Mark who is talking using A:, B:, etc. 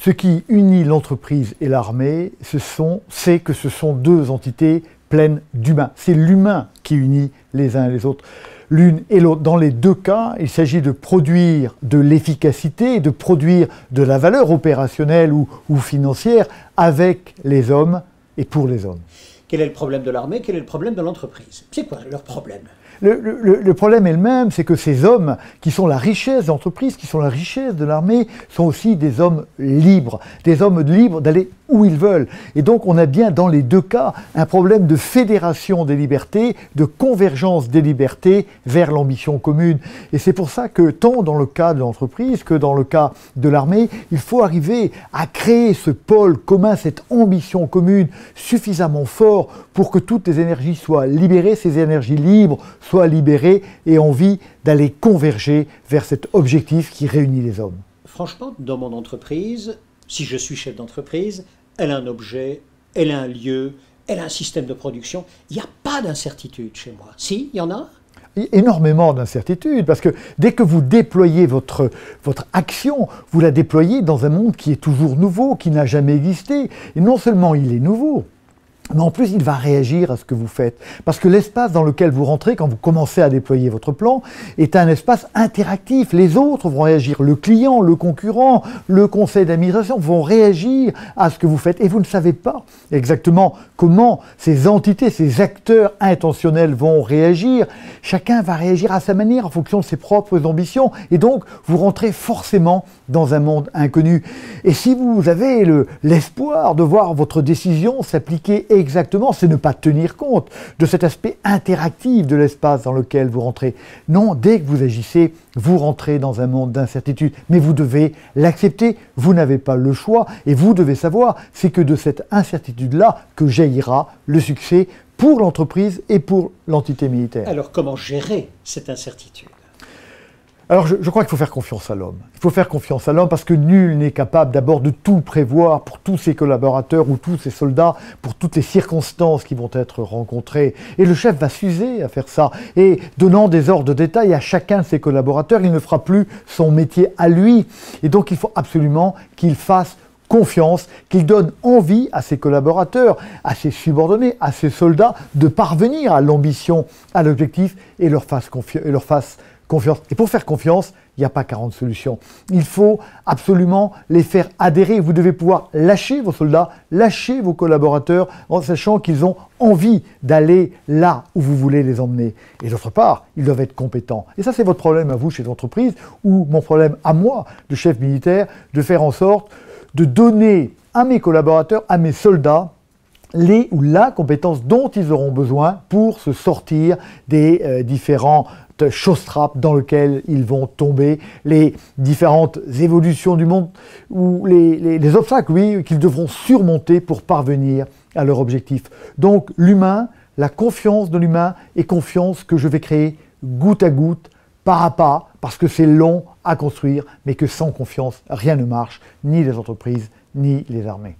A: ce qui unit l'entreprise et l'armée, c'est que ce sont deux entités pleines d'humains. C'est l'humain qui unit les uns et les autres, l'une et l'autre. Dans les deux cas, il s'agit de produire de l'efficacité, de produire de la valeur opérationnelle ou financière avec les hommes et pour les hommes.
B: Quel est le problème de l'armée? Quel est le problème de l'entreprise? C'est quoi leur problème?
A: Le problème est le même, c'est que ces hommes qui sont la richesse de l'entreprise, qui sont la richesse de l'armée, sont aussi des hommes libres d'aller où ils veulent. Et donc on a bien dans les deux cas un problème de fédération des libertés, de convergence des libertés vers l'ambition commune. Et c'est pour ça que tant dans le cas de l'entreprise que dans le cas de l'armée, il faut arriver à créer ce pôle commun, cette ambition commune suffisamment fort pour que toutes les énergies soient libérées, ces énergies libres soient libérées et envie d'aller converger vers cet objectif qui réunit les hommes.
B: Franchement, dans mon entreprise, si je suis chef d'entreprise, elle a un objet, elle a un lieu, elle a un système de production. Il n'y a pas d'incertitude chez moi. Si, il y en a?
A: Énormément d'incertitudes, parce que dès que vous déployez votre action, vous la déployez dans un monde qui est toujours nouveau, qui n'a jamais existé. Et non seulement il est nouveau, mais en plus, il va réagir à ce que vous faites. Parce que l'espace dans lequel vous rentrez, quand vous commencez à déployer votre plan, est un espace interactif. Les autres vont réagir. Le client, le concurrent, le conseil d'administration vont réagir à ce que vous faites. Et vous ne savez pas exactement comment ces entités, ces acteurs intentionnels vont réagir. Chacun va réagir à sa manière en fonction de ses propres ambitions. Et donc, vous rentrez forcément dans un monde inconnu. Et si vous avez l'espoir de voir votre décision s'appliquer exactement, c'est ne pas tenir compte de cet aspect interactif de l'espace dans lequel vous rentrez. Non, dès que vous agissez, vous rentrez dans un monde d'incertitude. Mais vous devez l'accepter, vous n'avez pas le choix, et vous devez savoir, c'est que de cette incertitude-là que jaillira le succès pour l'entreprise et pour l'entité militaire.
B: Alors comment gérer cette incertitude?
A: Alors je crois qu'il faut faire confiance à l'homme. Il faut faire confiance à l'homme parce que nul n'est capable d'abord de tout prévoir pour tous ses collaborateurs ou tous ses soldats, pour toutes les circonstances qui vont être rencontrées. Et le chef va s'user à faire ça. Et donnant des ordres de détail à chacun de ses collaborateurs, il ne fera plus son métier à lui. Et donc il faut absolument qu'il fasse confiance, qu'il donne envie à ses collaborateurs, à ses subordonnés, à ses soldats de parvenir à l'ambition, à l'objectif et leur fasse confiance. Et pour faire confiance, il n'y a pas 40 solutions. Il faut absolument les faire adhérer. Vous devez pouvoir lâcher vos soldats, lâcher vos collaborateurs en sachant qu'ils ont envie d'aller là où vous voulez les emmener. Et d'autre part, ils doivent être compétents. Et ça, c'est votre problème à vous chez l'entreprise ou mon problème à moi, de chef militaire, de faire en sorte de donner à mes collaborateurs, à mes soldats, les ou la compétence dont ils auront besoin pour se sortir des différents choses-trappes dans lesquelles ils vont tomber, les différentes évolutions du monde ou les obstacles, oui, qu'ils devront surmonter pour parvenir à leur objectif. Donc l'humain, la confiance de l'humain et confiance que je vais créer goutte à goutte, pas à pas, parce que c'est long à construire, mais que sans confiance, rien ne marche, ni les entreprises, ni les armées.